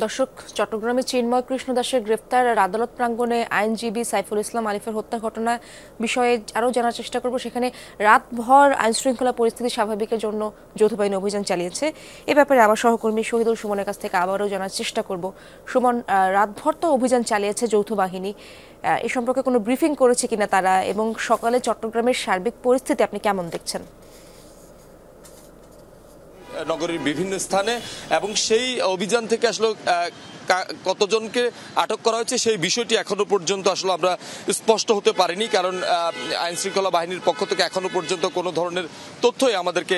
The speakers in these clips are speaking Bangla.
দর্শক, চট্টগ্রামে চিন্ময় কৃষ্ণ দাসের গ্রেফতার আর আদালত প্রাঙ্গণে আইনজীবী সাইফুল ইসলাম আলিফের হত্যা ঘটনা বিষয়ে আরও জানার চেষ্টা করব। সেখানে রাতভর আইনশৃঙ্খলা পরিস্থিতি স্বাভাবিকের জন্য যৌথ বাহিনী অভিযান চালিয়েছে। এ ব্যাপারে আমার সহকর্মী শহীদুল সুমনের কাছ থেকে আবারও জানার চেষ্টা করব। সুমন, রাতভর তো অভিযান চালিয়েছে যৌথ বাহিনী, এ সম্পর্কে কোনো ব্রিফিং করেছে কিনা তারা, এবং সকালে চট্টগ্রামের সার্বিক পরিস্থিতি আপনি কেমন দেখছেন? নগরীর বিভিন্ন স্থানে এবং সেই অভিযান থেকে আসলে কতজনকে আটক করা হয়েছে সেই বিষয়টি এখনো পর্যন্ত আসলে আমরা স্পষ্ট হতে পারিনি, কারণ আইন শৃঙ্খলা বাহিনীর পক্ষ থেকে এখনো পর্যন্ত কোনো ধরনের তথ্যই আমাদেরকে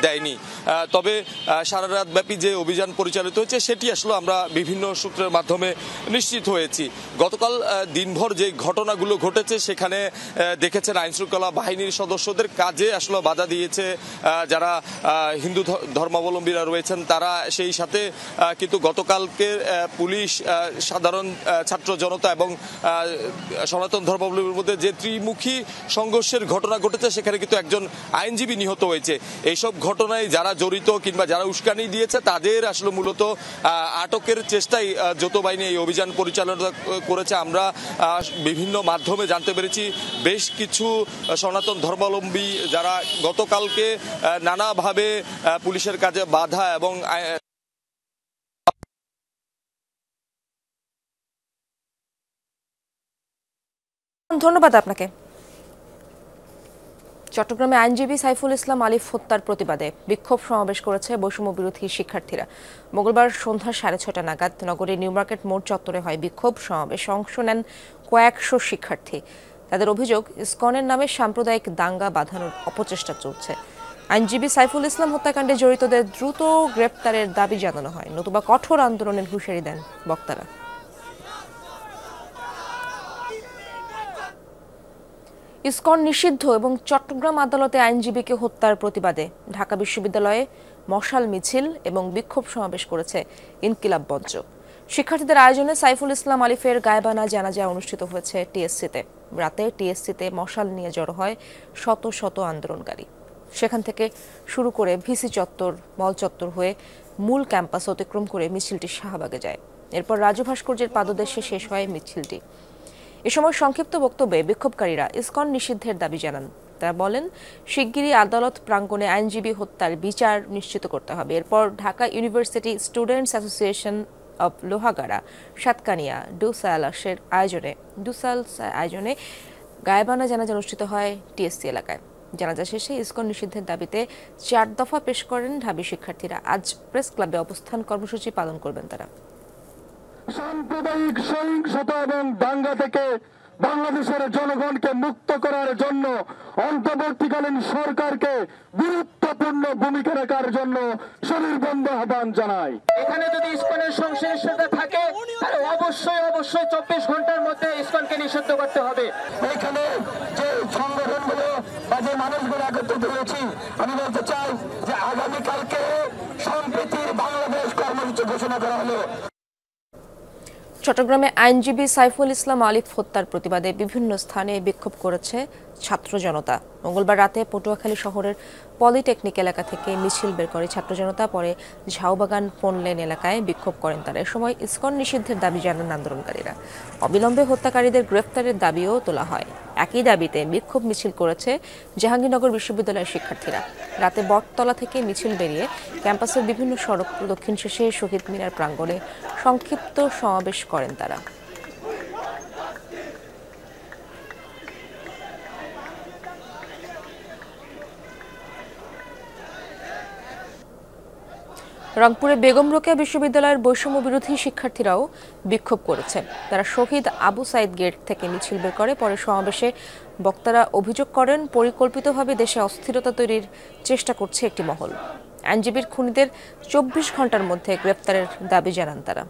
দেয়নি। তবে সারা রাত ব্যাপী যে অভিযান পরিচালিত হয়েছে সেটি আসলে আমরা বিভিন্ন সূত্রের মাধ্যমে নিশ্চিত হয়েছি। গতকাল দিনভর যে ঘটনাগুলো ঘটেছে সেখানে দেখেছেন আইন শৃঙ্খলা বাহিনীর সদস্যদের কাজে আসলে বাধা দিয়েছে যারা হিন্দু ধর্মাবলম্বীরা রয়েছেন তারা। সেই সাথে কিন্তু গতকালকে পুলিশ, সাধারণ ছাত্র জনতা এবং সনাতন ধর্মাবলম্বীর মধ্যে যে ত্রিমুখী সংঘর্ষের ঘটনা ঘটেছে সেখানে কিন্তু একজন আইনজীবী নিহত হয়েছে। এইসব ঘটনায় যারা জড়িত কিংবা যারা উস্কানি দিয়েছে তাদের আসলে মূলত আটকের চেষ্টায় যৌথ বাহিনী এই অভিযান পরিচালনা করেছে। আমরা বিভিন্ন মাধ্যমে জানতে পেরেছি বেশ কিছু সনাতন ধর্মাবলম্বী যারা গতকালকে নানাভাবে পুলিশের কাজে বাধা এবং ধন্যবাদ আপনাকে। চট্টগ্রামে আইনজীবী সাইফুল ইসলাম আলিফ হত্যার প্রতিবাদে বিক্ষোভ সমাবেশ করেছে বৈষম্য বিরোধী শিক্ষার্থীরা। মঙ্গলবার সন্ধ্যা 6:30 নাগাদ নগরীর নিউ মার্কেট মোড় চত্বরে হয় বিক্ষোভ সমাবেশে অংশ নেন কয়েকশো শিক্ষার্থী। তাদের অভিযোগ, ইসকনের নামে সাম্প্রদায়িক দাঙ্গা বাঁধানোর অপচেষ্টা চলছে। আইনজীবী সাইফুল ইসলাম হত্যাকাণ্ডে জড়িতদের দ্রুত গ্রেপ্তারের দাবি জানানো হয়, নতুবা কঠোর আন্দোলনের হুঁশিয়ারি দেন বক্তারা। ইসকন নিষিদ্ধ এবং চট্টগ্রাম আদালতে আইনজীবীকে হত্যার প্রতিবাদে ঢাকা বিশ্ববিদ্যালয়ে মশাল মিছিল এবং বিক্ষোভ সমাবেশ করেছে ইনকিলাব মঞ্চ। শিক্ষার্থীদের আয়োজনে সাইফুল ইসলাম আলিফের গায়েবানা জানাজা অনুষ্ঠিত হয়েছে টিএসসিতে। রাতে টিএসসিতে মশাল নিয়ে জড়ো হয় শত শত আন্দোলনকারী। সেখান থেকে শুরু করে ভিসি চত্বর, মল চত্বর হয়ে মূল ক্যাম্পাস অতিক্রম করে মিছিলটি শাহবাগে যায়। এরপর রাজু ভাস্কর্যের পাদদেশে শেষ হয় মিছিলটি। এ সময় সংক্ষিপ্ত বক্তব্যে বিক্ষোভকারীরা ইসকন নিষিদ্ধের দাবি জানান। তারা বলেন, শিগগিরই আদালত প্রাঙ্গণে আইনজীবী হত্যার বিচার নিশ্চিত করতে হবে। এরপর Dhaka university students association of Lohagara, Satkania, ডুসালসের আয়োজনে গায়েবানা জানাজা অনুষ্ঠিত হয় টিএসসি এলাকায়। জানাজা শেষে ইসকন নিষিদ্ধের দাবিতে 4 দফা পেশ করেন ঢাবি শিক্ষার্থীরা। আজ প্রেস ক্লাবে অবস্থান কর্মসূচি পালন করবেন তারা। সাম্প্রদায়িক সহিংসতা এবং দাঙ্গা থেকে বাংলাদেশের জনগণকে মুক্ত করার জন্য অন্তর্বর্তীকালীন সরকারকে গুরুত্বপূর্ণ ভূমিকা রাখার জন্য সুনির্বন্ধ আহ্বান জানাই। এখানে যদি ইসকনের সংশ্লিষ্টতা থাকে তাহলে অবশ্যই 24 ঘন্টার মধ্যে ইসকনকে নিষিদ্ধ করতে হবে। এখানে যে সংগঠনগুলো বা যে মানুষগুলো একত্রিত হয়েছি, আমি বলতে চাই যে আগামীকালকে সম্প্রীতির বাংলাদেশ কর্মসূচি ঘোষণা করা হলো। চট্টগ্রামে আইনজীবী সাইফুল ইসলাম আলিফ হত্যার প্রতিবাদে বিভিন্ন স্থানে বিক্ষোভ করেছে ছাত্র জনতা। মঙ্গলবার রাতে পটুয়াখালী শহরের পলিটেকনিক এলাকা থেকে মিছিল বের করে ছাত্র জনতা, পরে ঝাউবাগান ফোনলেন এলাকায় বিক্ষোভ করেন তারা। এ সময় ইসকন নিষিদ্ধের দাবি জানান আন্দোলনকারীরা। অবিলম্বে হত্যাকারীদের গ্রেফতারের দাবিও তোলা হয়। একই দাবিতে বিক্ষোভ মিছিল করেছে জাহাঙ্গীরনগর বিশ্ববিদ্যালয়ের শিক্ষার্থীরা। রাতে বটতলা থেকে মিছিল বেরিয়ে ক্যাম্পাসের বিভিন্ন সড়ক প্রদক্ষিণ শেষে শহীদ মিনার প্রাঙ্গণে সংক্ষিপ্ত সমাবেশ করেন তারা। রংপুরে বেগম রোকেয়া বিশ্ববিদ্যালয়ের বৈষম্য বিরোধী শিক্ষার্থীরাও বিক্ষোভ করেছে। তারা শহীদ আবু সাইদ গেট থেকে মিছিল বের করে। পরে সমাবেশে বক্তারা অভিযোগ করেন, পরিকল্পিতভাবে দেশে অস্থিরতা তৈরির চেষ্টা করছে একটি মহল। আইনজীবীর খুনিদের 24 ঘন্টার মধ্যে গ্রেপ্তারের দাবি জানান তারা।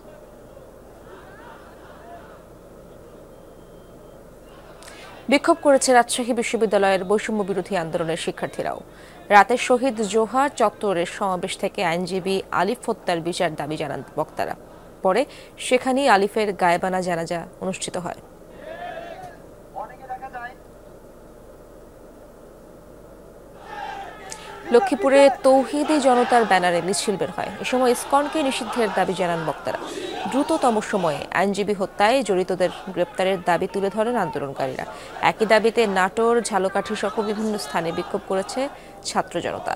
বিক্ষোভ করেছে রাজশাহী বিশ্ববিদ্যালয়ের বৈষম্য বিরোধী আন্দোলনের শিক্ষার্থীরাও। রাতে শহীদ জোহার চত্বরের সমাবেশ থেকে আইনজীবী আলিফ হত্যার বিচার দাবি জানান বক্তারা। পরে সেখানেই আলিফের গায়েবানা জানাজা অনুষ্ঠিত হয়। লক্ষ্মীপুরে তৌহিদি জনতার ব্যানারে মিছিল বের হয়। এ সময় ইসকনকে নিষিদ্ধের দাবি জানান বক্তারা। দ্রুততম সময়ে আইনজীবী হত্যায় জড়িতদের গ্রেপ্তারের দাবি তুলে ধরেন আন্দোলনকারীরা। একই দাবিতে নাটোর, ঝালকাঠি সহ বিভিন্ন স্থানে বিক্ষোভ করেছে ছাত্র জনতা।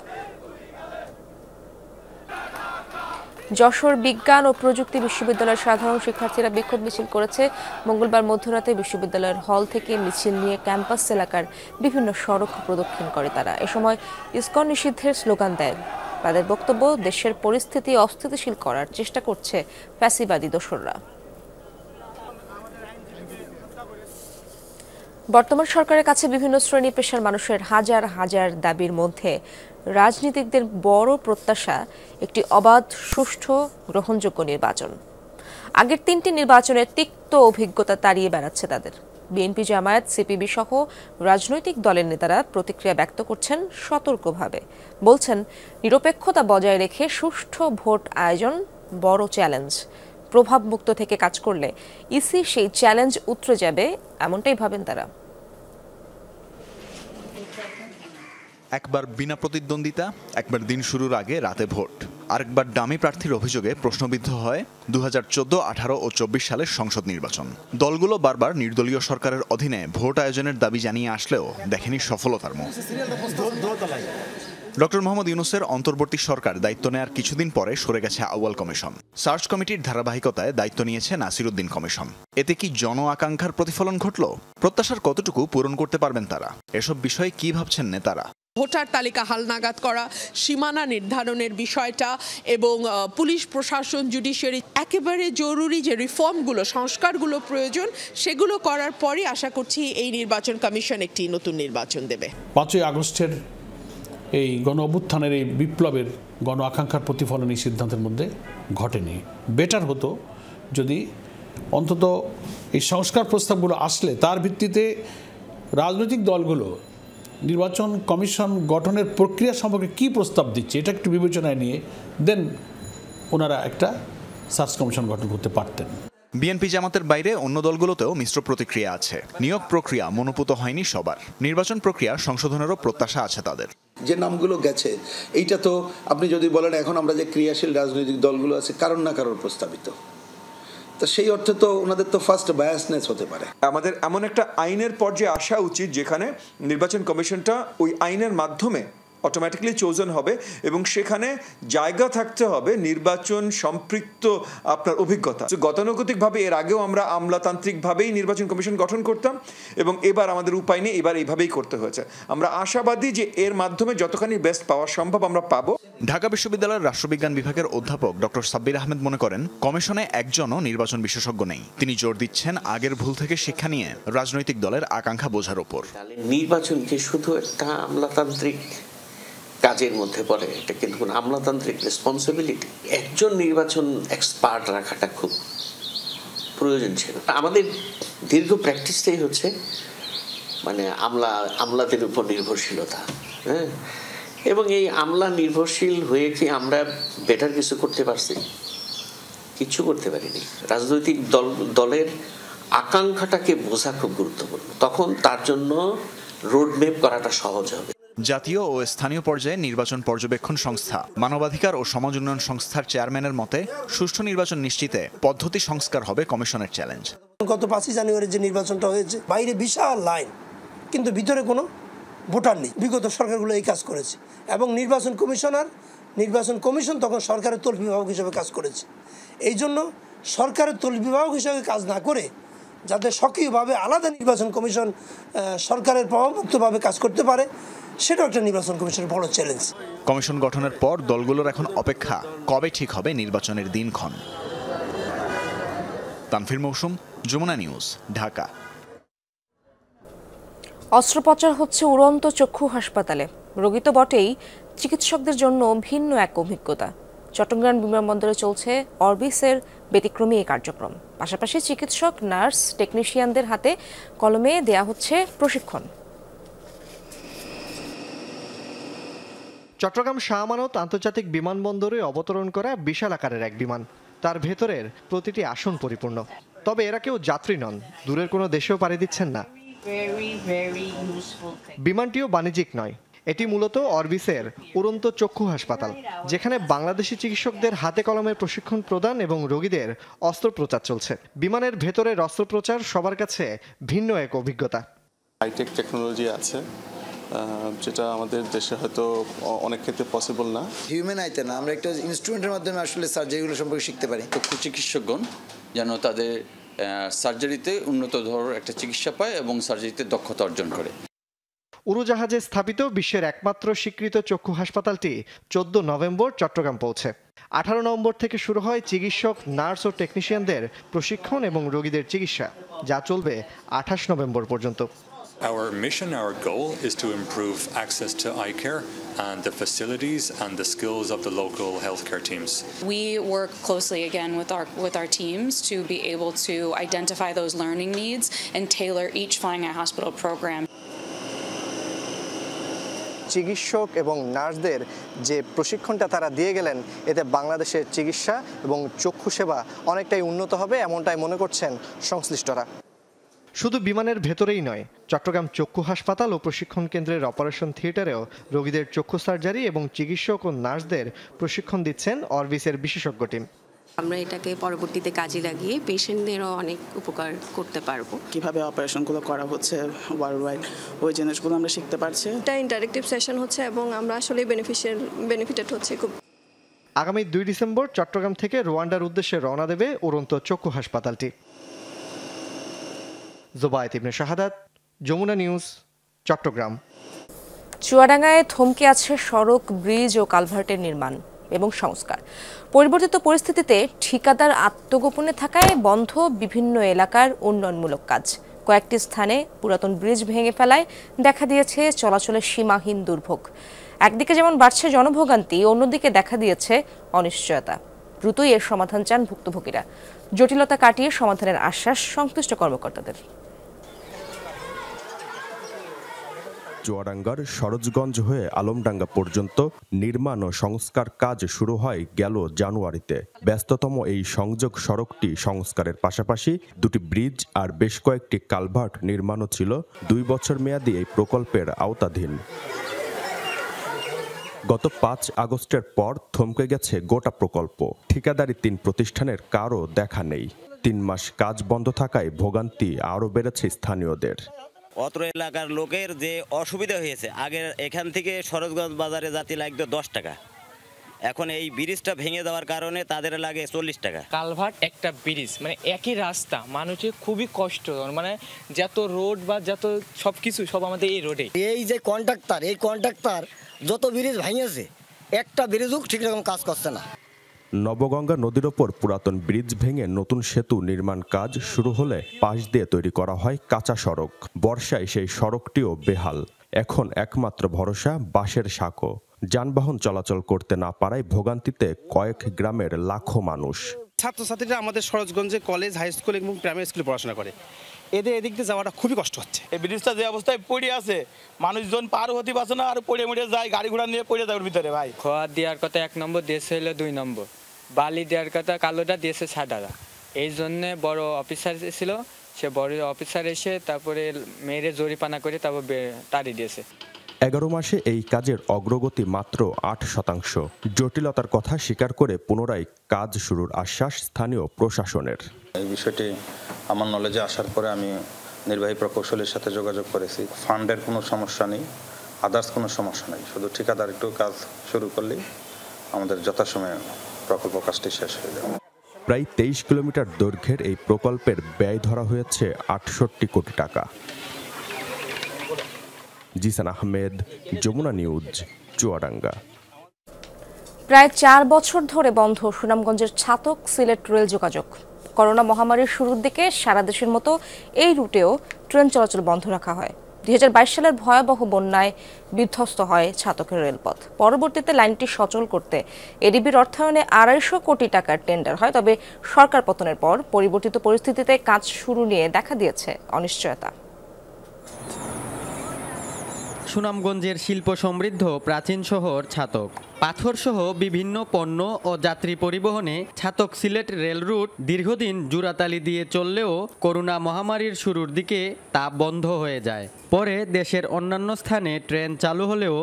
যশোর বিজ্ঞান ও প্রযুক্তি বিশ্ববিদ্যালয়ের সাধারণ শিক্ষার্থীরা বিক্ষোভ মিছিল করেছে। মঙ্গলবার মধ্যরাতে বিশ্ববিদ্যালয়ের হল থেকে মিছিল নিয়ে ক্যাম্পাস এলাকার বিভিন্ন সড়ক প্রদক্ষিণ করে তারা। এ সময় ইসকন নিষিদ্ধের স্লোগান দেন। তাদের বক্তব্য, দেশের পরিস্থিতি অস্থিতিশীল করার চেষ্টা করছে ফ্যাসিবাদী দোসররা। বর্তমান সরকারের কাছে বিভিন্ন শ্রেণী পেশার মানুষের হাজার হাজার দাবির মধ্যে রাজনীতিকদের বড় প্রত্যাশা একটি অবাধ, সুষ্ঠু, গ্রহণযোগ্য নির্বাচন। আগের 3টি নির্বাচনের তিক্ত অভিজ্ঞতা তাড়িয়ে বেড়াচ্ছে তাদের। বিএনপি, জামায়াত, সিপিবি সহ রাজনৈতিক দলের নেতারা প্রতিক্রিয়া ব্যক্ত করছেন সতর্কভাবে। বলছেন, নিরপেক্ষতা বজায় রেখে সুষ্ঠু ভোট আয়োজন বড় চ্যালেঞ্জ। প্রভাবমুক্ত থেকে কাজ করলে ইসি সেই চ্যালেঞ্জ উতরে যাবে, এমনটাই ভাবেন তারা। একবার বিনা প্রতিদ্বন্দ্বিতা, একবার দিন শুরুর আগে রাতে ভোট, আরেকবার ডামি প্রার্থীর অভিযোগে প্রশ্নবিদ্ধ হয় 2014, 18 ও 24 সালের সংসদ নির্বাচন। দলগুলো বারবার নির্দলীয় সরকারের অধীনে ভোট আয়োজনের দাবি জানিয়ে আসলেও দেখেনি সফলতার মুখ। ডক্টর মোহাম্মদ ইউনূসের অন্তর্বর্তী সরকার দায়িত্ব নেয়ার কিছুদিন পরে সরে গেছে আউয়াল কমিশন। সার্চ কমিটির ধারাবাহিকতায় দায়িত্ব নিয়েছে নাসিরউদ্দিন কমিশন। এতে কি জন আকাঙ্ক্ষার প্রতিফলন ঘটল? প্রত্যাশার কতটুকু পূরণ করতে পারবেন তারা? এসব বিষয়ে কি ভাবছেন নেতারা? ভোটার তালিকা হালনাগাদ করা, সীমানা নির্ধারণের বিষয়টা এবং পুলিশ প্রশাসন, জুডিশিয়ারি, একেবারে জরুরি যে রিফর্মগুলো, সংস্কারগুলো প্রয়োজন, সেগুলো করার পরই আশা করছি এই নির্বাচন কমিশন একটি নতুন নির্বাচন দেবে। 5ই আগস্টের এই গণ অভ্যুত্থানের এই বিপ্লবের গণ আকাঙ্ক্ষার প্রতিফলন এই সিদ্ধান্তের মধ্যে ঘটেনি। বেটার হতো যদি অন্তত এই সংস্কার প্রস্তাবগুলো আসলে তার ভিত্তিতে রাজনৈতিক দলগুলো নির্বাচন কমিশন গঠনের প্রক্রিয়া সম্পর্কে কী প্রস্তাব দিচ্ছে এটা একটু বিবেচনায় নিয়ে দেন ওনারা একটা সার্চ কমিশন গঠন করতে পারতেন। বিএনপি জামাতের বাইরে অন্য দলগুলোতেও মিশ্র প্রতিক্রিয়া আছে। নিয়োগ প্রক্রিয়া মনোপুত হয়নি সবার। নির্বাচন প্রক্রিয়া সংশোধনেরও প্রত্যাশা আছে তাদের। যে নামগুলো গেছে, এইটা তো আপনি যদি বলেন এখন আমরা যে ক্রিয়াশীল রাজনৈতিক দলগুলো আছে কারণ না কারোর প্রস্তাবিত, তো সেই অর্থে তো ওনাদের তো ফার্স্ট বায়াসনেস হতে পারে। আমাদের এমন একটা আইনের পর্যায়ে আসা উচিত যেখানে নির্বাচন কমিশনটা ওই আইনের মাধ্যমে অটোমেটিক্যালি চোজন হবে এবং সেখানে জায়গা থাকতে হবে নির্বাচন সম্পৃক্ত আপনার অভিজ্ঞতা। গতানুগতিকভাবে এর আগেও আমরা আমলাতান্ত্রিকভাবেই নির্বাচন কমিশন গঠন করতাম এবং এবার আমাদের উপায় নেই, এবার এইভাবেই করতে হয়েছে। আমরা আশাবাদী যে এর মাধ্যমে যতখানি বেস্ট পাওয়া সম্ভব আমরা পাবো। ঢাকা বিশ্ববিদ্যালয়ের রাষ্ট্রবিজ্ঞান বিভাগের অধ্যাপক ডক্টর সাব্বির আহমেদ মনে করেন, কমিশনে একজনও নির্বাচন বিশেষজ্ঞ নেই। তিনি জোর দিচ্ছেন আগের ভুল থেকে শিক্ষা নিয়ে রাজনৈতিক দলের আকাঙ্ক্ষা বোঝার উপর। নির্বাচনকে শুধু একটা আমলাতান্ত্রিক কাজের মধ্যে পড়ে, এটা কিন্তু কোনো আমলাতান্ত্রিক রেসপন্সিবিলিটি। একজন নির্বাচন এক্সপার্ট রাখাটা খুব প্রয়োজন ছিল। আমাদের দীর্ঘ প্র্যাকটিসটাই হচ্ছে মানে আমলাদের উপর নির্ভরশীলতা, হ্যাঁ, এবং এই আমলা নির্ভরশীল হয়ে কি আমরা বেটার কিছু করতে পারছি? কিচ্ছু করতে পারিনি। রাজনৈতিক দলের আকাঙ্ক্ষাটাকে বোঝা খুব গুরুত্বপূর্ণ, তখন তার জন্য রোডম্যাপ করাটা সহজ হবে। জাতীয় ও স্থানীয় পর্যায়ে নির্বাচন পর্যবেক্ষণ সংস্থা, মানবাধিকার ও সমাজ উন্নয়ন সংস্থার চেয়ারম্যানের মতে সুষ্ঠু নির্বাচন নিশ্চিতে পদ্ধতি সংস্কার হবে কমিশনের চ্যালেঞ্জ। গত 5ই জানুয়ারি যে নির্বাচনটা হয়েছে, বাইরে বিশাল লাইন, কিন্তু ভিতরে কোনো ভোটার নেই। বিগত সরকারগুলো এই কাজ করেছে এবং নির্বাচন কমিশন তখন সরকারের তলবি বিভাগ হিসেবে কাজ করেছে। এই জন্য সরকারের তলবি বিভাগ হিসেবে কাজ না করে যাতে সক্রিয়ভাবে আলাদা নির্বাচন কমিশন সরকারের প্রভাবমুক্তভাবে কাজ করতে পারে, সেটাও একটা নির্বাচন কমিশনের বড় চ্যালেঞ্জ। কমিশন গঠনের পর দলগুলোর এখন অপেক্ষা কবে ঠিক হবে নির্বাচনের দিনক্ষণ। তানফির মৌসুম, যমুনা নিউজ, ঢাকা। অস্ত্রোপচার হচ্ছে উড়ন্ত চক্ষু হাসপাতালে। রোগী তো বটেই, চিকিৎসকদের জন্য ভিন্ন এক অভিজ্ঞতা। চট্টগ্রাম বিমানবন্দরে চলছে অরবিসের ব্যতিক্রমী এই কার্যক্রম। পাশাপাশি চিকিৎসক, নার্স, টেকনিশিয়ানদের হাতে কলমে দেয়া হচ্ছে প্রশিক্ষণ। চট্টগ্রাম শাহ আমানত আন্তর্জাতিক বিমানবন্দরে অবতরণ করা বিশাল আকারের এক বিমান। তার ভেতরের প্রতিটি আসন পরিপূর্ণ। তবে এরা কেউ যাত্রী নন, দূরের কোনো দেশেও পাড়ি দিচ্ছেন না। বিমানটিও বাণিজ্যিক নয়। এটি মূলত অরবিসের উড়ন্ত চক্ষু হাসপাতাল, যেখানে বাংলাদেশি চিকিৎসকদের হাতে কলমে প্রশিক্ষণ প্রদান এবং রোগীদের অস্ত্রোপচার চলছে। বিমানের ভেতরের অস্ত্রোপচার সবার কাছে ভিন্ন এক অভিজ্ঞতা। হাইটেক টেকনোলজি আছে, যেটা আমাদের দেশে হয়তো অনেক ক্ষেত্রে পসিবল না। হিউম্যান আইতে না, আমরা একটা ইনস্ট্রুমেন্টের মাধ্যমে আসলে সার্জারিগুলো সম্পর্কে শিখতে পারি। চক্ষু চিকিৎসকগণ যেন তাদের সার্জারিতে উন্নত ধরনের একটা চিকিৎসা পায় এবং সার্জারিতে দক্ষতা অর্জন করে। উড়োজাহাজে স্থাপিত বিশ্বের একমাত্র স্বীকৃত চক্ষু হাসপাতালটি 14 নভেম্বর চট্টগ্রাম পৌঁছে। 18 নভেম্বর থেকে শুরু হয় চিকিৎসক, নার্স ও টেকনিশিয়ানদের প্রশিক্ষণ এবং রোগীদের চিকিৎসা, যা চলবে 28 নভেম্বর পর্যন্ত। Our mission, our goal is to improve access to eye care and the facilities and the skills of the local healthcare teams. We work closely again with our teams to be able to identify those learning needs and tailor each Flying Eye Hospital program. চিকিৎসক এবং নার্সদের যে প্রশিক্ষণটা তারা দিয়ে গেলেন, এতে বাংলাদেশের চিকিৎসা এবং চক্ষু সেবা অনেকটাই উন্নত হবে, এমনটাই মনে করছেন সংশ্লিষ্টরা। শুধু বিমানের ভেতরেই নয়, চট্টগ্রাম চক্ষু হাসপাতাল ও প্রশিক্ষণ কেন্দ্রের অপারেশন থিয়েটারেও রোগীদের চক্ষু সার্জারি এবং চিকিৎসক ও নার্সদের প্রশিক্ষণ দিচ্ছেন অরবিসের বিশেষজ্ঞ টিম। আমরা এটাকে পরবর্তীতে কাজে লাগিয়ে পেশেন্টদেরও অনেক উপকার করতে পারবো। কিভাবে অপারেশনগুলো করা হচ্ছে ওয়ার্ল্ড ওয়াইড, ওই জিনিসগুলো আমরা শিখতে পারছি। এটা ইন্টারেক্টিভ সেশন হচ্ছে এবং আমরা আসলে বেনিফিটেড হচ্ছে খুব। আগামী 2 ডিসেম্বর চট্টগ্রাম থেকে রোয়ান্ডার উদ্দেশ্যে রওনা দেবে উড়ন্ত চক্ষু হাসপাতালটি। জোবায়েত ইবনে শাহাদাত, যমুনা নিউজ, চট্টগ্রাম। চুয়াডাঙ্গায় থমকে আছে সড়ক, ব্রিজ ও কালভার্টের নির্মাণ এবং সংস্কার। পরিবর্তিত পরিস্থিতিতে ঠিকাদার আত্মগোপনে থাকায় বন্ধ বিভিন্ন এলাকার উন্নয়নমূলক কাজ। কয়েকটি স্থানে পুরাতন ব্রিজ ভেঙে ফেলায় দেখা দিয়েছে চলাচলের সীমাহীন দুর্ভোগ। একদিকে যেমন বাড়ছে জনভোগান্তি, অন্যদিকে দেখা দিয়েছে অনিশ্চয়তা। দ্রুতই এর সমাধান চান ভুক্তভোগীরা। জটিলতা কাটিয়ে সমাধানের আশ্বাস সংশ্লিষ্ট কর্মকর্তাদের। চুয়াডাঙ্গার সরোজগঞ্জ হয়ে আলমডাঙ্গা পর্যন্ত নির্মাণ ও সংস্কার কাজ শুরু হয় গেল জানুয়ারিতে। ব্যস্ততম এই সংযোগ সড়কটি সংস্কারের পাশাপাশি দুটি ব্রিজ আর বেশ কয়েকটি কালভার্ট নির্মাণও ছিল 2 বছর মেয়াদী এই প্রকল্পের আওতাধীন। গত 5 আগস্টের পর থমকে গেছে গোটা প্রকল্প। ঠিকাদারি 3 প্রতিষ্ঠানের কারও দেখা নেই। 3 মাস কাজ বন্ধ থাকায় ভোগান্তি আরও বেড়েছে স্থানীয়দের। অত্র এলাকার লোকের যে অসুবিধা হয়েছে, আগে এখান থেকে সরোজগঞ্জ বাজারে যেতে লাগতো 10 টাকা, এখন এই ব্রিজটা ভেঙে দেওয়ার কারণে তাদের লাগে 40 টাকা। কালভার্ট একটা ব্রিজ, মানে একই রাস্তা, মানুষের খুবই কষ্ট, মানে যত রোড বা যত সবকিছু সব আমাদের এই রোডে। এই যে কন্ট্রাক্টর যত ব্রিজ ভেঙেছে, একটা ব্রিজও ঠিক রকম কাজ করছে না। নবগঙ্গা নদীর ওপর পুরাতন ব্রিজ ভেঙে নতুন সেতু নির্মাণ কাজ শুরু হলে পাশ দিয়ে তৈরি করা হয় কাঁচা সড়ক। বর্ষায় সেই সড়কটিও বেহাল। এখন একমাত্র ভরসা বাঁশের সাঁকো। যানবাহন চলাচল করতে না পারায় ভোগান্তিতে কয়েক গ্রামের লাখো মানুষ। ছাত্রছাত্রীরা আমাদের সরোজগঞ্জে কলেজ, হাই স্কুল এবং প্রাইমারি স্কুলে পড়াশোনা করে, এদের এদিক দিয়ে যাওয়াটা খুবই কষ্ট হচ্ছে। এই ব্রিজটা যে অবস্থায় পড়ে আছে, মানুষজন পার হতে পারছে না, আর পড়ে যায়, গাড়ি ঘোড়া নিয়ে পড়ে যাওয়ার ভিতরে। ভাই খোয়া দেওয়ার কথা 1 নম্বর, দিয়েছে হলো 2 নম্বর, বালি দেওয়ার কথা কালোটা দিয়েছে সাদারা। এই জন্যে বড় অফিসার ছিল, সে বড় অফিসার এসে তারপরে মেয়েরে জরিপানা করে তারপর তাড়িয়ে দিয়েছে। 11 মাসে এই কাজের অগ্রগতি মাত্র 8%। জটিলতার কথা স্বীকার করে পুনরায় কাজ শুরুর আশ্বাস স্থানীয় প্রশাসনের। এই বিষয়টি আমার নলেজে আসার পরে আমি নির্বাহী প্রকৌশলীর সাথে যোগাযোগ করেছি। ফান্ডের কোনো সমস্যা নেই, আদার্স কোনো সমস্যা নেই, শুধু ঠিকাদার একটু কাজ শুরু করলেই আমাদের যথাসময়ে প্রকল্প কাজটি শেষ হয়ে যাবে। প্রায় 23 কিলোমিটার দৈর্ঘ্যের এই প্রকল্পের ব্যয় ধরা হয়েছে 68 কোটি টাকা। জিসান আহমেদ, যমুনা নিউজ, চুয়াডাঙ্গা। প্রায় 4 বছর ধরে বন্ধ সুনামগঞ্জের ছাতক সিলেট রেল যোগাযোগ। করোনা মহামারীর শুরুর দিকে সারা দেশের মতো এই রুটেও ট্রেন চলাচল বন্ধ রাখা হয়। 2022 সালের ভয়াবহ বন্যায় বিধ্বস্ত হয় ছাতকের রেলপথ। পরবর্তীতে লাইনটি সচল করতে এডিবির অর্থায়নে 250 কোটি টাকার টেন্ডার হয়। তবে সরকার পতনের পর পরিবর্তিত পরিস্থিতিতে কাজ শুরু নিয়ে দেখা দিয়েছে অনিশ্চয়তা। সুনামগঞ্জের শিল্প সমৃদ্ধ প্রাচীন শহর ছাতক। পাথরসহ বিভিন্ন পণ্য ও যাত্রী পরিবহনে ছাতক সিলেট রেল রুট দীর্ঘদিন জোড়াতালি দিয়ে চললেও করোনা মহামারীর শুরুর দিকে তা বন্ধ হয়ে যায়। পরে দেশের অন্যান্য স্থানে ট্রেন চালু হলেও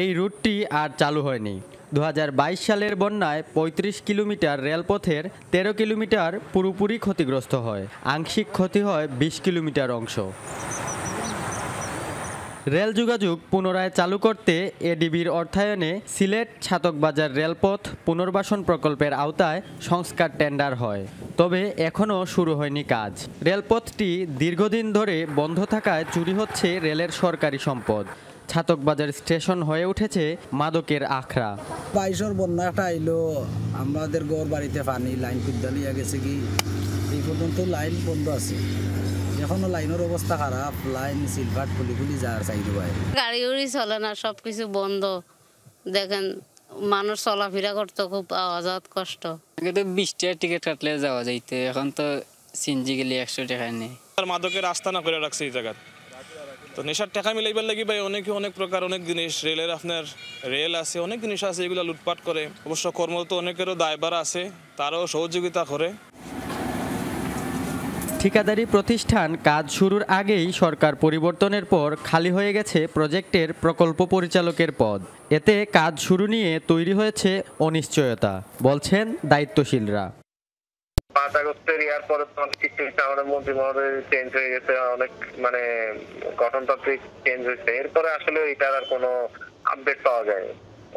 এই রুটটি আর চালু হয়নি। 2022 সালের বন্যায় 35 কিলোমিটার রেলপথের 13 কিলোমিটার পুরোপুরি ক্ষতিগ্রস্ত হয়। আংশিক ক্ষতি হয় 20 কিলোমিটার অংশ। রেল যোগাযোগ পুনরায় চালু করতে এডিবির অর্থায়নে সিলেট ছাতকবাজার রেলপথ পুনর্বাসন প্রকল্পের আওতায় সংস্কার টেন্ডার হয়, তবে এখনও শুরু হয়নি কাজ। রেলপথটি দীর্ঘদিন ধরে বন্ধ থাকায় চুরি হচ্ছে রেলের সরকারি সম্পদ। ছাতকবাজার স্টেশন হয়ে উঠেছে মাদকের আখড়া। 22 বন্যাটা আইলো, আমাদের ঘর বাড়িতে পানি, লাইন কুদ্দালিয়া গেছে কি এই পর্যন্ত লাইন বন্ধ আছে। এখনো লাইনের অবস্থা খারাপ, লাইন সিলভার খুলি যার চাইতে পারে। গাড়ি উড়ি চলে না, সবকিছু বন্ধ। দেখেন মানুষ চলাফেরা করতে খুব আওয়াজাত কষ্ট। আগে তো 20 টাকা টিকিট কাটলে যাওয়া যাইতে, এখন তো সিনজি গেলে 100 টাকা নেই। মাদকের আস্তানা করে রাখছে এই জায়গা। তো নেশার টাকা মিলাইবার লাগি ভাই অনেক প্রকার অনেক জিনিস, রেলের আপনার রেল আছে, অনেক জিনিস আছে এগুলো লুটপাট করে। অবশ্য কর্মরত অনেকেরও দায়ভার আছে, তারাও সহযোগিতা করে। ঠিকাদারি প্রতিষ্ঠান কাজ শুরুর আগেই সরকার পরিবর্তনের পর খালি হয়ে গেছে প্রজেক্টের প্রকল্প পরিচালকের পদ। এতে কাজ শুরু নিয়ে তৈরি হয়েছে অনিশ্চয়তা, বলছেন দায়িত্বশীলরা। 5 আগস্টের ইয়ার পরে আমাদের মন্ত্রী মহোদয় চেঞ্জ হয়ে গেছে, অনেক মানে গঠনতান্ত্রিক চেঞ্জ হয়েছে। এরপরে আসলে এটার আর কোনো আপডেট পাওয়া যায়।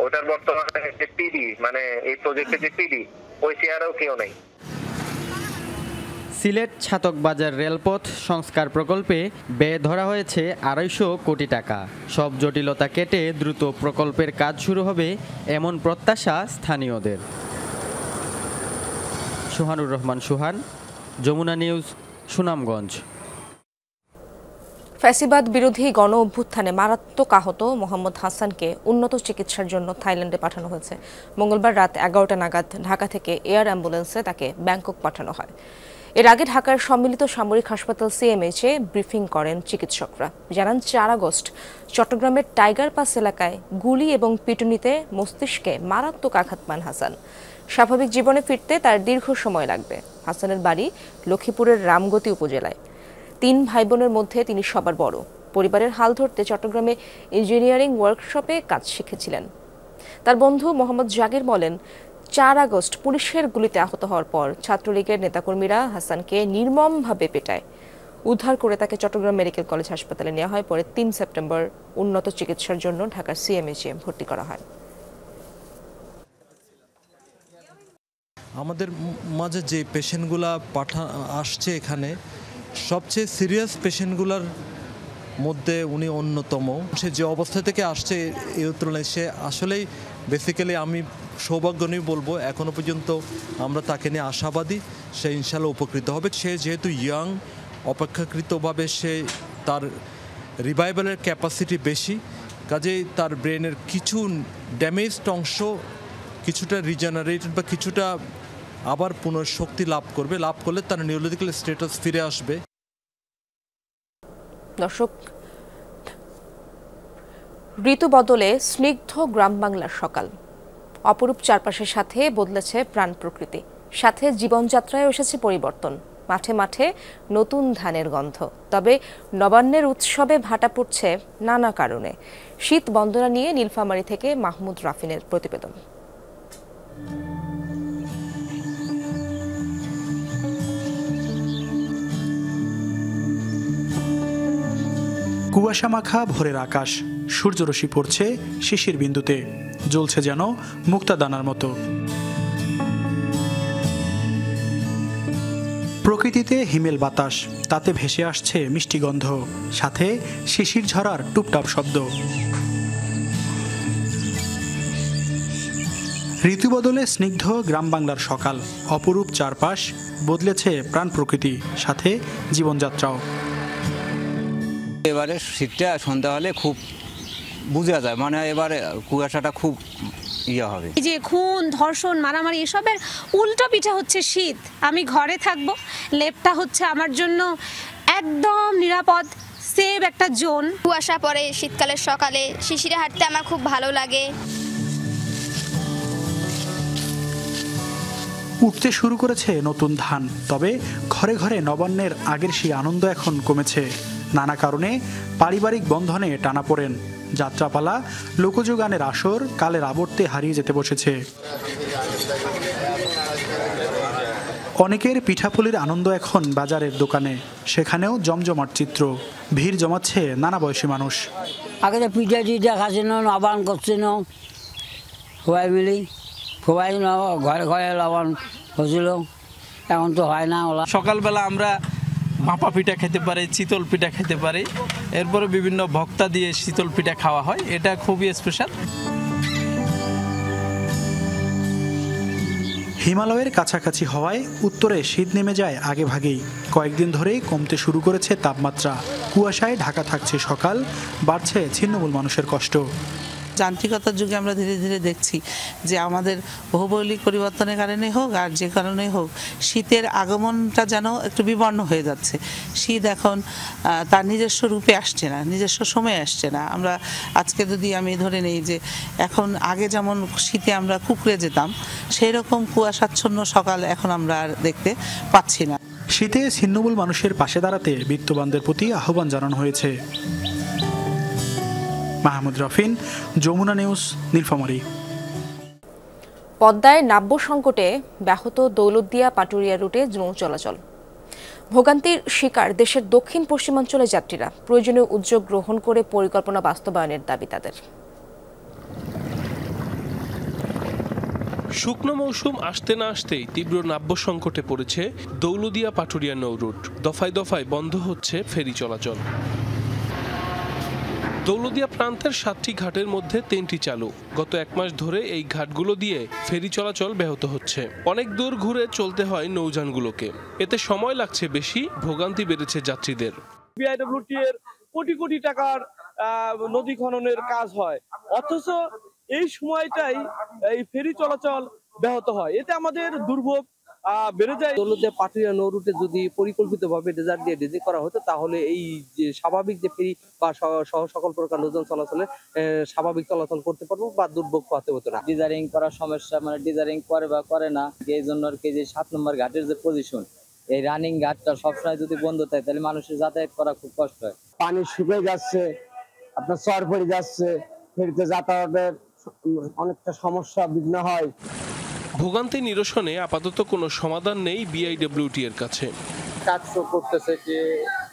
ওটার বর্তমানে যে পিডি মানে এই প্রজেক্টের যে পিডি, ওই চেয়ারেও কেউ নেই। সিলেট ছাতকবাজার রেলপথ সংস্কার প্রকল্পে ব্যয় ধরা হয়েছে 250 কোটি টাকা। সব জটিলতা কেটে দ্রুত প্রকল্পের কাজ শুরু হবে এমন প্রত্যাশা স্থানীয়দের। সুহানুর রহমান সুহান, যমুনা নিউজ, সুনামগঞ্জ। ফ্যাসিবাদ বিরোধী গণ অভ্যুত্থানে মারাত্মক আহত মোহাম্মদ হাসানকে উন্নত চিকিৎসার জন্য থাইল্যান্ডে পাঠানো হয়েছে। মঙ্গলবার রাত 11টা নাগাদ ঢাকা থেকে এয়ার অ্যাম্বুলেন্সে তাকে ব্যাংকক পাঠানো হয়। এর আগে ঢাকার সম্মিলিত সামরিক হাসপাতাল সিএমএইচে ব্রিফিং করেন চিকিৎসকরা। জানান 4 আগস্ট চট্টগ্রামের টাইগার পাস এলাকায় গুলি এবং পিটুনিতে মস্তিষ্কে মারাত্মক আঘাত পান হাসান। স্বাভাবিক জীবনে ফিরতে তার দীর্ঘ সময় লাগবে। হাসানের বাড়ি লক্ষ্মীপুরের রামগতি উপজেলায়। 3 ভাই বোনের মধ্যে তিনি সবার বড়। পরিবারের হাল ধরতে চট্টগ্রামে ইঞ্জিনিয়ারিং ওয়ার্কশপে কাজ শিখেছিলেন। তার বন্ধু মোহাম্মদ জাগির বলেন, 4 আগস্ট পুলিশের গুলিতে আহত হওয়ার পর ছাত্রলীগের নেতাকর্মীরা হাসানকে নির্মমভাবে পেটায়। উদ্ধার করে তাকে চট্টগ্রাম মেডিকেল কলেজ হাসপাতালে নেওয়া হয়। পরে 3 সেপ্টেম্বর উন্নত চিকিৎসার জন্য ঢাকার সিএমএইচে ভর্তি করা হয়। আমাদের মাঝে যে পেশেন্টগুলা আসছে এখানে, সবচেয়ে সিরিয়াস পেশেন্টগুলার মধ্যে উনি অন্যতম। সে যে অবস্থা থেকে আসছে এই তুলনায় সে আসলেই বেসিক্যালি আমি সৌভাগ্যনী বলবো, এখনও পর্যন্ত আমরা তাকে নিয়ে আশাবাদী, সে ইনশাল্লাহ উপকৃত হবে। সে যেহেতু ইয়াং, অপেক্ষাকৃতভাবে সে তার রিভাইভালের ক্যাপাসিটি বেশি, কাজেই তার ব্রেনের কিছু ড্যামেজড অংশ কিছুটা রিজেনারেটেড বা কিছুটা আবার পুনঃশক্তি লাভ করবে। লাভ করলে তার নিউরোলজিক্যাল স্ট্যাটাস ফিরে আসবে। দর্শক, ঋতু বদলে স্নিগ্ধ গ্রাম বাংলার সকাল। অপরূপ চারপাশের সাথে বদলেছে প্রাণ প্রকৃতি, সাথে জীবনযাত্রায় এসেছে পরিবর্তন। মাঠে মাঠে নতুন ধানের গন্ধ। তবে নবান্নের উৎসবে ভাটা পড়ছে নানা কারণে। শীত বন্দনা নিয়ে নীলফামারী থেকে মাহমুদ রাফিনের প্রতিবেদন। কুয়াশা মাখা ভোরের আকাশ, সূর্যরশ্মি পড়ছে শিশির বিন্দুতে, জ্বলছে যেন মুক্তাদানার মতো। প্রকৃতিতে হিমেল বাতাস, তাতে ভেসে আসছে মিষ্টি গন্ধ, সাথে শিশির ঝরার টুপটাপ শব্দ। ঋতু বদলে স্নিগ্ধ গ্রাম বাংলার সকাল, অপরূপ চারপাশ, বদলেছে প্রাণ প্রকৃতি, সাথে জীবনযাত্রাও। এবারে শীতটা সন্ধ্যা হলে খুব বোঝা যায়, মানে এবারে কুয়াশাটা খুব ইয়ে হবে। এই যে খুন, ধর্ষণ, মারামারি এসবের উল্টো পিঠা হচ্ছে শীত। আমি ঘরে থাকব, লেপটা হচ্ছে আমার জন্য একদম নিরাপদ, সেভ একটা জোন। কুয়াশা পড়ে শীতকালের সকালে, শিশিরে হাঁটতে আমার খুব ভালো লাগে। উঠতে শুরু করেছে নতুন ধান, তবে ঘরে ঘরে নবান্নের আগের সেই আনন্দ এখন কমেছে। নানা কারণে পারিবারিক বন্ধনে টানাপোড়েন, যাত্রাপালা, লোকজ গানের আসর কালের আবর্তে হারিয়ে যেতে বসেছে। অনেকের পিঠাপুলির আনন্দ এখন বাজারের দোকানে, সেখানেও জমজমাট চিত্র। ভিড় জমাচ্ছে নানা বয়সী মানুষ। আগে তো পিঠা টিঠা খাচ্ছে না, আবান করছে না, সবাই মিলি সবাই ঘরে ঘরে লবণ হচ্ছিল, এখন তো হয় না। সকালবেলা আমরা ভাপা পিঠা খেতে পারি, চিতল পিঠা খেতে পারি, এরপরে বিভিন্ন ভক্তা দিয়ে শীতল পিঠা খাওয়া হয়, এটা খুবই স্পেশাল। হিমালয়ের কাছাকাছি হওয়ায় উত্তরে শীত নেমে যায় আগে ভাগেই। কয়েকদিন ধরেই কমতে শুরু করেছে তাপমাত্রা। কুয়াশায় ঢাকা থাকছে সকাল, বাড়ছে ছিন্নমূল মানুষের কষ্ট। যান্ত্রিকতার যুগে আমরা ধীরে ধীরে দেখছি যে আমাদের ভৌগোলিক পরিবর্তনের কারণে হোক আর যে কারণেই হোক, শীতের আগমনটা যেন একটু বিবর্ণ হয়ে যাচ্ছে। শীত এখন তার নিজস্ব রূপে আসছে না, নিজস্ব সময়ে আসছে না। আমরা আজকে যদি আমি ধরে নেই যে এখন আগে যেমন শীতে আমরা কুঁকড়ে যেতাম, সেই রকম কুয়াশাচ্ছন্ন সকাল এখন আমরা আর দেখতে পাচ্ছি না। শীতে ছিন্নমূল মানুষের পাশে দাঁড়াতে বিত্তবানদের প্রতি আহ্বান জানানো হয়েছে। মাহমুদ রফিন, যমুনা নিউজ, নীলফামারী। পদ্মায় নাব্য সংকটে ব্যাহত দৌলতদিয়া পাটুরিয়া রুটে নৌ চলাচল। ভোগান্তির শিকার দেশের দক্ষিণ পশ্চিমাঞ্চলের যাত্রীরা। প্রয়োজনীয় উদ্যোগ গ্রহণ করে পরিকল্পনা বাস্তবায়নের দাবি তাদের। শুকনো মৌসুম আসতে না আসতেই তীব্র নাব্য সংকটে পড়েছে দৌলতদিয়া পাটুরিয়া নৌ রুট। দফায় দফায় বন্ধ হচ্ছে ফেরি চলাচল। দৌলতদিয়া প্রান্তের 7টি ঘাটের মধ্যে 3টি চালু। গত 1 মাস ধরে এই ঘাটগুলো দিয়ে ফেরি চলাচল ব্যাহত হচ্ছে। অনেক দূর ঘুরে চলতে হয় নৌযানগুলোকে, এতে সময় লাগছে বেশি, ভোগান্তি বেড়েছে যাত্রীদের। বিআইডব্লিউটি এর কোটি কোটি টাকার নদী খননের কাজ হয়, অথচ এই সময়টাই এই ফেরি চলাচল ব্যাহত হয়, এতে আমাদের দুর্ভোগ বেড়ে যায়। দৌলতদিয়া পাটুরিয়া নৌ রুটে যদি পরিকল্পিতভাবে ডেজার্ট দিয়ে ডেজিং করা হতো, তাহলে এই যে স্বাভাবিক যে ফেরি বা সহ সকল প্রকার নৌযান চলাচলে স্বাভাবিক চলাচল করতে পারবো বা দুর্ভোগ পাতে হতো না। ডিজারিং করার সমস্যা, মানে ডিজারিং করে বা করে না, এই জন্য আর কি যে 7 নম্বর ঘাটের যে পজিশন, এই রানিং ঘাটটা সবসময় যদি বন্ধ থাকে তাহলে মানুষের যাতায়াত করা খুব কষ্ট হয়। পানি শুকিয়ে যাচ্ছে, আপনার চর পড়ে যাচ্ছে, ফেরিতে যাতায়াতের অনেকটা সমস্যা বিঘ্ন হয়। ভোগান্তি নিরসনে আপাতত কোনো সমাধান নেই বিআইডব্লিউটি এর কাছে। কাজ করতেছে, যে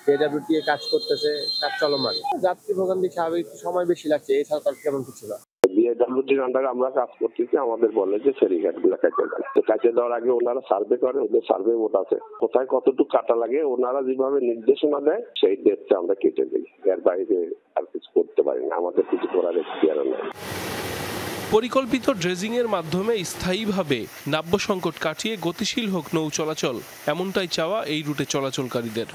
বিআইডব্লিউটি কাজ করতেছে, কাজ চলমান। যাত্রী ভোগান্তি স্বাভাবিক সময় বেশি লাগছে, এছাড়া তার কেমন কিছু না। বিআইডব্লিউটির আন্ডারে আমরা কাজ করতেছি, আমাদের বলে যে ফেরিঘাট গুলো কাটে দেন। তো কাটে দেওয়ার আগে ওনারা সার্ভে করে, ওদের সার্ভে বোট আছে, কোথায় কতটুকু কাটা লাগে ওনারা যেভাবে নির্দেশনা দেয় সেই ডেটটা আমরা কেটে দিই। এর বাইরে আর কিছু করতে পারি না, আমাদের কিছু করার এখতিয়ার নেই। পরিকল্পিত ড্রেজিং এর মাধ্যমে স্থায়ীভাবে নাব্য সংকট কাটিয়ে গতিশীল হোক নৌ চলাচল, এমনটাই চাওয়া এই রুটে চলাচলকারীদের।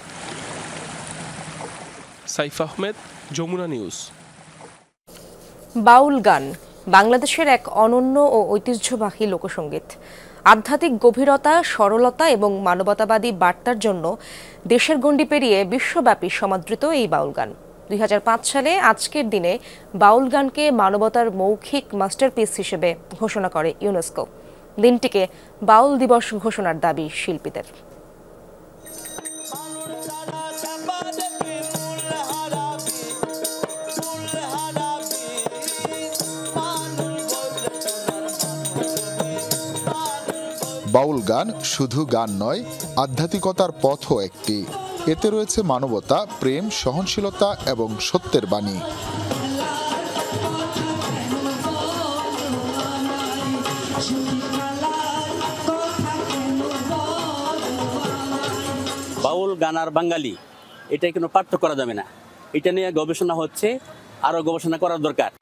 সাইফ আহমেদ, যমুনা নিউজ। বাউল গান বাংলাদেশের এক অনন্য ও ঐতিহ্যবাহী লোকসঙ্গীত। আধ্যাত্মিক গভীরতা, সরলতা এবং মানবতাবাদী বার্তার জন্য দেশের গণ্ডি পেরিয়ে বিশ্বব্যাপী সমাদৃত এই বাউল গান। 2005 সালে আজকের দিনে বাউল গানকে মানবতার মৌখিক মাস্টারপিস হিসেবে ঘোষণা করে ইউনেস্কো। দিনটিকে বাউল দিবস ঘোষণার দাবি শিল্পীদের। বাউল গান শুধু গান নয়, আধ্যাত্মিকতার পথও একটি। এতে রয়েছে মানবতা, প্রেম, সহনশীলতা এবং সত্যের বাণী। বাউল গান আর বাঙালি, এটাই কোনো পার্থক্য করা যাবে না। এটা নিয়ে গবেষণা হচ্ছে, আরো গবেষণা করার দরকার।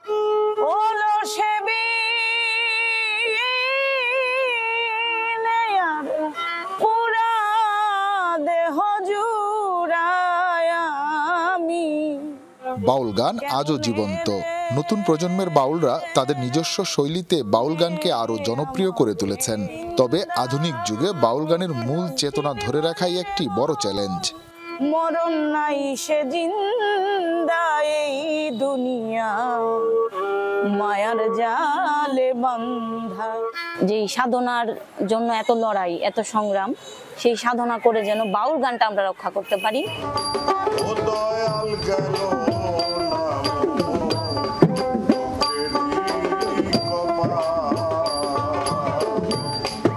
বাউল গান আজও জীবন্ত। নতুন প্রজন্মের বাউলরা তাদের নিজস্ব শৈলীতে বাউল গানকে আরও জনপ্রিয় করে তুলেছেন। তবে আধুনিক যুগে বাউল গানের মূল চেতনা ধরে রাখাই একটি বড় চ্যালেঞ্জ। মরণ নাই সে জিন্দা এই দুনিয়া, মায়ার জালে বান্ধা। যেই সাধনার জন্য এত লড়াই, এত সংগ্রাম, সেই সাধনা করে যেন বাউল গানটা আমরা রক্ষা করতে পারি।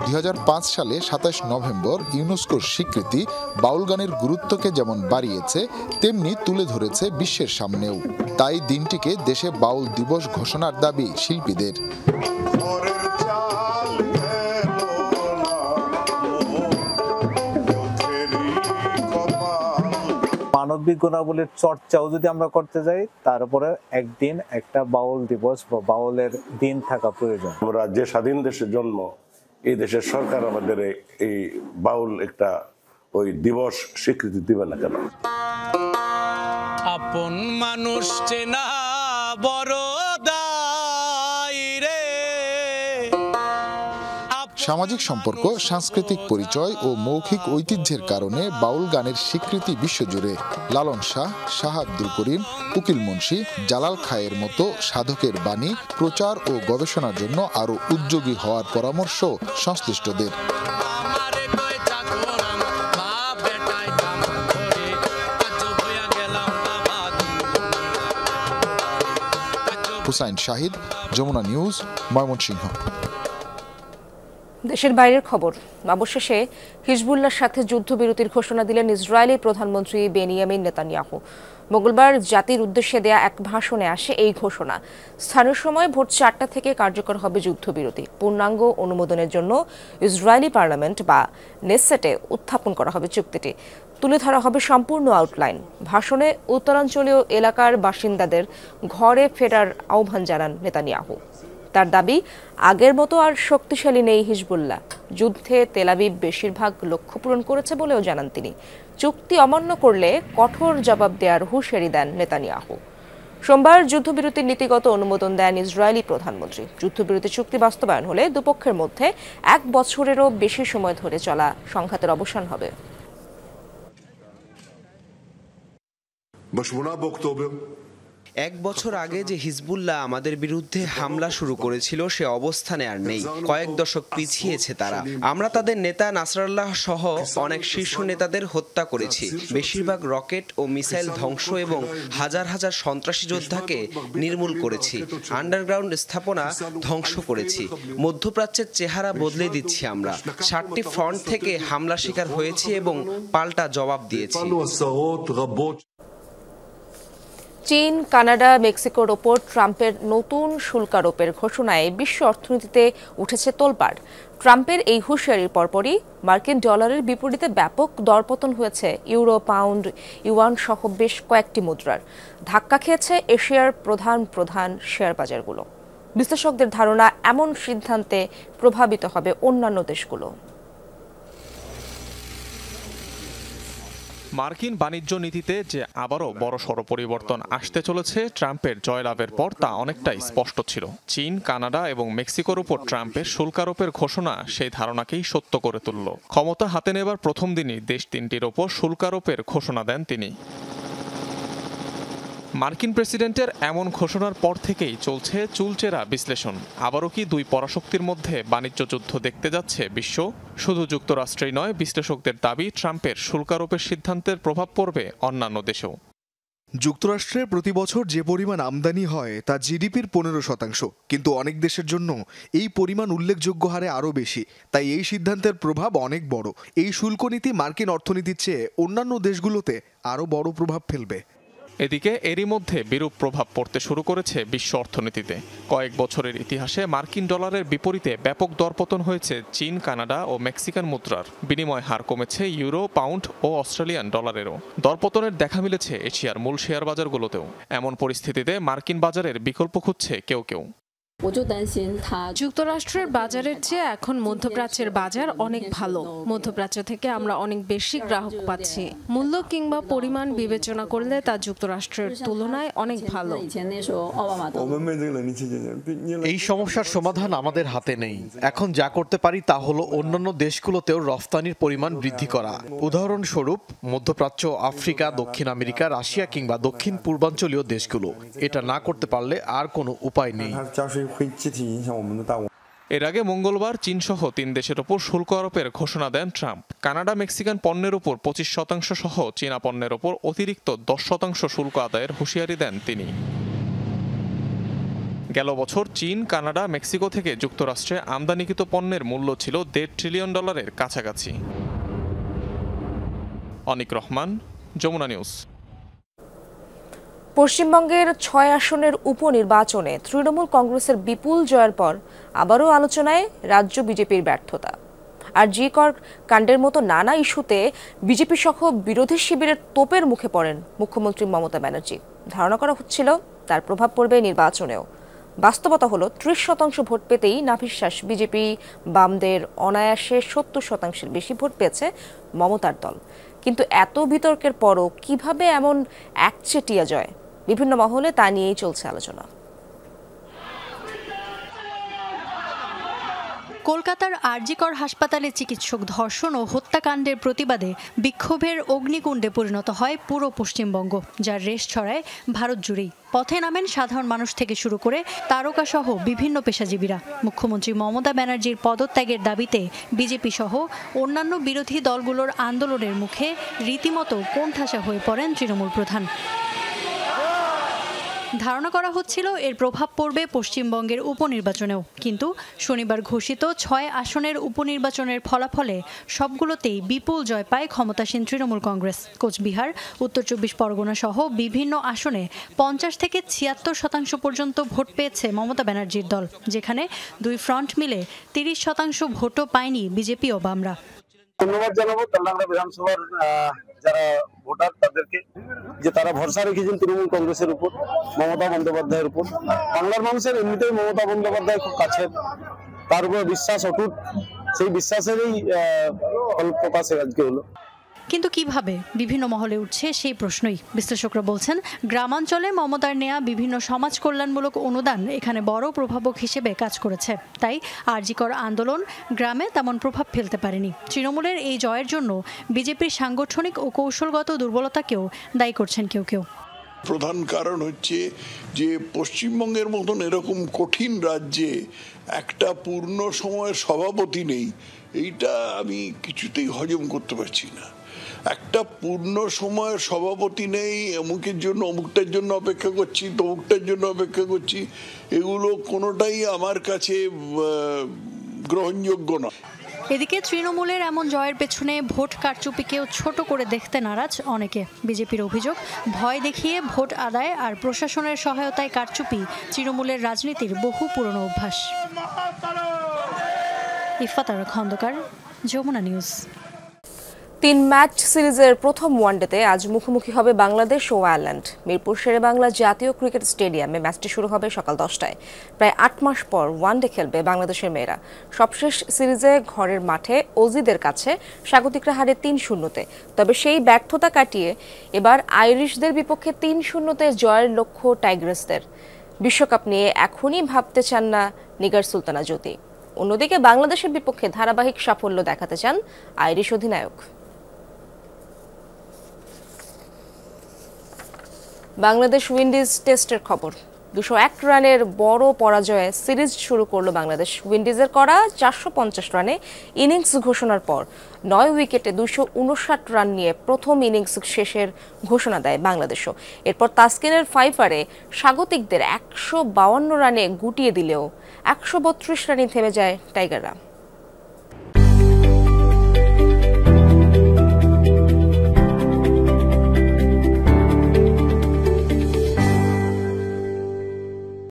2005 সালে 27 নভেম্বর ইউনেস্কোর স্বীকৃতি বাউল গানের গুরুত্বকে যেমন বাড়িয়েছে তেমনি তুলে ধরেছে বিশ্বের সামনেও। তাই দিনটিকে দেশে বাউল দিবস ঘোষণার দাবি শিল্পীদের। মানবিক গুণাবলীর চর্চাও যদি আমরা করতে যাই, তারপরে একদিন একটা বাউল দিবস বা বাউলের দিন থাকা প্রয়োজন। আমরা যে স্বাধীন দেশের জন্ম, এই দেশের সরকার আমাদের এই বাউল একটা ওই দিবস স্বীকৃতি দিবে না কেন? আপন মানুষ চেনা বড় দায় রে। সামাজিক সম্পর্ক, সাংস্কৃতিক পরিচয় ও মৌখিক ঐতিহ্যের কারণে বাউল গানের স্বীকৃতি বিশ্বজুড়ে। লালন শাহ, শাহ আব্দুল করিম, উকিল মুন্সি, জালাল খায়ের মতো সাধকের বাণী প্রচার ও গবেষণার জন্য আরও উদ্যোগী হওয়ার পরামর্শ সংশ্লিষ্টদের। হুসাইন শাহিদ, যমুনা নিউজ, ময়মনসিংহ। দেশের বাইরের খবর। অবশেষে হিজবুল্লাহর সাথে যুদ্ধবিরতির ঘোষণা দিলেন ইসরায়েলি প্রধানমন্ত্রী বেনিয়ামিন নেতানিয়াহু। মঙ্গলবার জাতির উদ্দেশ্যে দেয়া এক ভাষণে আসে এই ঘোষণা। স্থানীয় সময় ভোর 4টা থেকে কার্যকর হবে যুদ্ধবিরতি। পূর্ণাঙ্গ অনুমোদনের জন্য ইসরায়েলি পার্লামেন্ট বা নেসেটে উত্থাপন করা হবে চুক্তিটি। তুলে ধরা হবে সম্পূর্ণ আউটলাইন। ভাষণে উত্তরাঞ্চলীয় এলাকার বাসিন্দাদের ঘরে ফেরার আহ্বান জানান নেতানিয়াহু। তার দাবি, আগের মতো আর শক্তিশালী নেই হিজবুল্লাহ। যুদ্ধে তেল আবিব বেশিরভাগ লক্ষ্য পূরণ করেছে বলেও জানান তিনি। চুক্তি অমান্য করলে কঠোর জবাব দেওয়ার হুঁশিয়ারি দেন নেতানিয়াহু। সোমবার যুদ্ধবিরতির নীতিগত অনুমোদন দেন ইসরায়েলি প্রধানমন্ত্রী। যুদ্ধবিরতি চুক্তি বাস্তবায়ন হলে দুপক্ষের মধ্যে 1 বছরেরও বেশি সময় ধরে চলা সংঘাতের অবসান হবে। 1 বছর আগে যে হিজবুল্লাহ আমাদের বিরুদ্ধে হামলা শুরু করেছিল, সে অবস্থানে আর নেই। কয়েক দশক পিছিয়েছে তারা। আমরা তাদের নেতা নাসরাল্লাহ সহ অনেক শীর্ষ নেতাদের হত্যা করেছি। বেশিরভাগ রকেট ও মিসাইল ধ্বংস এবং হাজার হাজার সন্ত্রাসী যোদ্ধাকে নির্মূল করেছি। আন্ডারগ্রাউন্ড স্থাপনা ধ্বংস করেছি। মধ্যপ্রাচ্যের চেহারা বদলে দিচ্ছি আমরা। 7টি ফ্রন্ট থেকে হামলা শিকার হয়েছি এবং পাল্টা জবাব দিয়েছি। চীন, কানাডা, মেক্সিকোর ওপর ট্রাম্পের নতুন শুল্কারোপের ঘোষণায় বিশ্ব অর্থনীতিতে উঠেছে তোলপাড়। ট্রাম্পের এই হুঁশিয়ারির পরপরই মার্কিন ডলারের বিপরীতে ব্যাপক দরপতন হয়েছে ইউরো, পাউন্ড, ইউয়ান সহ বেশ কয়েকটি মুদ্রার। ধাক্কা খেয়েছে এশিয়ার প্রধান শেয়ার বাজারগুলো। বিশ্লেষকদের ধারণা, এমন সিদ্ধান্তে প্রভাবিত হবে অন্যান্য দেশগুলো। মার্কিন বাণিজ্য নীতিতে যে আবারও বড়সড় পরিবর্তন আসতে চলেছে ট্রাম্পের জয়লাভের পর, তা অনেকটাই স্পষ্ট ছিল। চীন, কানাডা এবং মেক্সিকোর উপর ট্রাম্পের শুল্কারোপের ঘোষণা সেই ধারণাকেই সত্য করে তুলল। ক্ষমতা হাতে নেবার প্রথম দিনই দেশ তিনটির ওপর শুল্কারোপের ঘোষণা দেন তিনি। মার্কিন প্রেসিডেন্টের এমন ঘোষণার পর থেকেই চলছে চুলচেরা বিশ্লেষণ। আবারও কি দুই পরাশক্তির মধ্যে বাণিজ্য যুদ্ধ দেখতে যাচ্ছে বিশ্ব? শুধু যুক্তরাষ্ট্রেই নয়, বিশ্লেষকদের দাবি ট্রাম্পের শুল্কারোপের সিদ্ধান্তের প্রভাব পড়বে অন্যান্য দেশেও। যুক্তরাষ্ট্রে প্রতি বছর যে পরিমাণ আমদানি হয় তা জিডিপির 15%, কিন্তু অনেক দেশের জন্য এই পরিমাণ উল্লেখযোগ্য হারে আরও বেশি। তাই এই সিদ্ধান্তের প্রভাব অনেক বড়। এই শুল্ক নীতি মার্কিন অর্থনীতির চেয়ে অন্যান্য দেশগুলোতে আরও বড় প্রভাব ফেলবে। এদিকে এরই মধ্যে বিরূপ প্রভাব পড়তে শুরু করেছে বিশ্ব অর্থনীতিতে। কয়েক বছরের ইতিহাসে মার্কিন ডলারের বিপরীতে ব্যাপক দরপতন হয়েছে চীন, কানাডা ও মেক্সিকান মুদ্রার। বিনিময় হার কমেছে ইউরো, পাউন্ড ও অস্ট্রেলিয়ান ডলারেরও। দরপতনের দেখা মিলেছে এশিয়ার মূল শেয়ার বাজারগুলোতেও। এমন পরিস্থিতিতে মার্কিন বাজারের বিকল্প খুঁজছে কেউ। যুক্তরাষ্ট্রের বাজারের চেয়ে এখন মধ্যপ্রাচ্যের বাজার অনেক ভালো। মধ্যপ্রাচ্য থেকে আমরা অনেক বেশি গ্রাহক পাচ্ছি। মূল্য কিংবা পরিমাণ বিবেচনা করলে তা যুক্তরাষ্ট্রের তুলনায় অনেক ভালো। এই সমস্যার সমাধান আমাদের হাতে নেই। এখন যা করতে পারি তা হলো অন্যান্য দেশগুলোতেও রফতানির পরিমাণ বৃদ্ধি করা। উদাহরণস্বরূপ মধ্যপ্রাচ্য, আফ্রিকা, দক্ষিণ আমেরিকা, রাশিয়া কিংবা দক্ষিণ পূর্বাঞ্চলীয় দেশগুলো। এটা না করতে পারলে আর কোনো উপায় নেই। এর আগে মঙ্গলবার চীনসহ 3 দেশের ওপর শুল্ক আরোপের ঘোষণা দেন ট্রাম্প। কানাডা, মেক্সিকান পণ্যের ওপর 25% সহ চীনা পণ্যের ওপর অতিরিক্ত 10% শুল্ক আদায়ের হুঁশিয়ারি দেন তিনি। গেল বছর চীন, কানাডা, মেক্সিকো থেকে যুক্তরাষ্ট্রে আমদানিকৃত পণ্যের মূল্য ছিল $1.5 ট্রিলিয়ন কাছাকাছি। অনিক রহমান, যমুনা নিউজ। পশ্চিমবঙ্গের 6 আসনের উপনির্বাচনে তৃণমূল কংগ্রেসের বিপুল জয়ের পর আবারও আলোচনায় রাজ্য বিজেপির ব্যর্থতা। আর জি কর কাণ্ডের মতো নানা ইস্যুতে বিজেপি সহ বিরোধী শিবিরের তোপের মুখে পড়েন মুখ্যমন্ত্রী মমতা ব্যানার্জি। ধারণা করা হচ্ছিল তার প্রভাব পড়বে নির্বাচনেও। বাস্তবতা হলো 30% ভোট পেতেই নাভিশ্বাস বিজেপি বামদের অনায়াসে 70%-এর বেশি ভোট পেয়েছে মমতার দল। কিন্তু এত বিতর্কের পরও কিভাবে এমন একচেটিয়া জয়? বিভিন্ন মহলে তা নিয়েই চলছে আলোচনা। কলকাতার আরজি কর হাসপাতালে চিকিৎসক ধর্ষণ ও হত্যাকাণ্ডের প্রতিবাদে বিক্ষোভের অগ্নিকুণ্ডে পরিণত হয় পুরো পশ্চিমবঙ্গ, যার রেশ ছড়ায় ভারত জুড়েই। পথে নামেন সাধারণ মানুষ থেকে শুরু করে তারকা সহ বিভিন্ন পেশাজীবীরা। মুখ্যমন্ত্রী মমতা ব্যানার্জির পদত্যাগের দাবিতে বিজেপি সহ অন্যান্য বিরোধী দলগুলোর আন্দোলনের মুখে রীতিমতো কোণঠাসা হয়ে পড়েন তৃণমূল প্রধান। ধারণা করা হচ্ছিল এর প্রভাব পড়বে পশ্চিমবঙ্গের উপনির্বাচনেও, কিন্তু শনিবার ঘোষিত 6 আসনের উপনির্বাচনের ফলাফলে সবগুলোতেই বিপুল জয় পায় ক্ষমতাসীন তৃণমূল কংগ্রেস। কোচবিহার, উত্তর 24 পরগনা সহ বিভিন্ন আসনে 50 থেকে 76% পর্যন্ত ভোট পেয়েছে মমতা ব্যানার্জির দল, যেখানে 2 ফ্রন্ট মিলে 30% ভোটও পায়নি বিজেপি ও বামরা। ধন্যবাদ জানাবো তেলেঙ্গানা বিধানসভার যারা ভোটার তাদেরকে, যে তারা ভরসা রেখেছেন তৃণমূল কংগ্রেসের উপর, মমতা বন্দ্যোপাধ্যায়ের উপর। বাংলার মানুষের এমনিতেই মমতা বন্দ্যোপাধ্যায় খুব কাছের, তার উপরে বিশ্বাস অটুট, সেই বিশ্বাসেরই ফল প্রকাশ আজকে হলো। কিন্তু কিভাবে? বিভিন্ন মহলে উঠছে সেই প্রশ্নই। বিশ্লেষকরা বলছেন, গ্রামাঞ্চলে মমতার নেয়া বিভিন্ন সমাজ কল্যাণমূলক অনুদান এখানে বড় প্রভাবক হিসেবে কাজ করেছে। তাই আরজি কর আন্দোলন গ্রামে তেমন প্রভাব ফেলতে পারেনি। তৃণমূলের এই জয়ের জন্য বিজেপির সাংগঠনিক ও কৌশলগত দুর্বলতাকেও দায়ী করছেন কেউ কেউ। প্রধান কারণ হচ্ছে যে পশ্চিমবঙ্গের মতন এরকম কঠিন রাজ্যে একটা পূর্ণ সময়ের সভাপতি নেই। এইটা আমি কিছুতেই হজম করতে পারছি না। একটা পূর্ণ সময়ের সভাপতি নেই, অমুকের জন্য অমুকটার জন্য অপেক্ষা করছি, তমুকটার জন্য অপেক্ষা করছি, এগুলো কোনোটাই আমার কাছে গ্রহণযোগ্য নয়। এদিকে তৃণমূলের এমন জয়ের পেছনে ভোট কারচুপিকেও ছোট করে দেখতে নারাজ অনেকে। বিজেপির অভিযোগ, ভয় দেখিয়ে ভোট আদায় আর প্রশাসনের সহায়তায় কারচুপি তৃণমূলের রাজনীতির বহু পুরনো অভ্যাস। ইফাত আরা খন্দকার, যমুনা নিউজ। 3 ম্যাচ সিরিজের প্রথম ওয়ানডেতে আজ মুখোমুখি হবে বাংলাদেশ ও আয়ারল্যান্ড। মিরপুর শেরেবাংলা জাতীয় ক্রিকেট স্টেডিয়ামে ম্যাচটি শুরু হবে সকাল 10টায়। প্রায় 8 মাস পর ওয়ানডে খেলবে বাংলাদেশের মেয়েরা। সবশেষ সিরিজে ঘরের মাঠে অজিদের কাছে স্বাগতিকরা হারে 3-0-তে। তবে সেই ব্যর্থতা কাটিয়ে এবার আইরিশদের বিপক্ষে 3-0-তে জয়ের লক্ষ্য টাইগ্রেসদের। বিশ্বকাপ নিয়ে এখনই ভাবতে চান না নিগার সুলতানা জ্যোতি। অন্যদিকে বাংলাদেশের বিপক্ষে ধারাবাহিক সাফল্য দেখাতে চান আইরিশ অধিনায়ক। বাংলাদেশ উইন্ডিজ টেস্টের খবর। 201 রানের বড় পরাজয়ে সিরিজ শুরু করল বাংলাদেশ। উইন্ডিজের করা 450 রানে ইনিংস ঘোষণার পর 9 উইকেটে 259 রান নিয়ে প্রথম ইনিংস শেষের ঘোষণা দেয় বাংলাদেশও। এরপর তাসকিনের 5 স্বাগতিকদের 152 রানে গুটিয়ে দিলেও 132 রানে থেমে যায় টাইগাররা।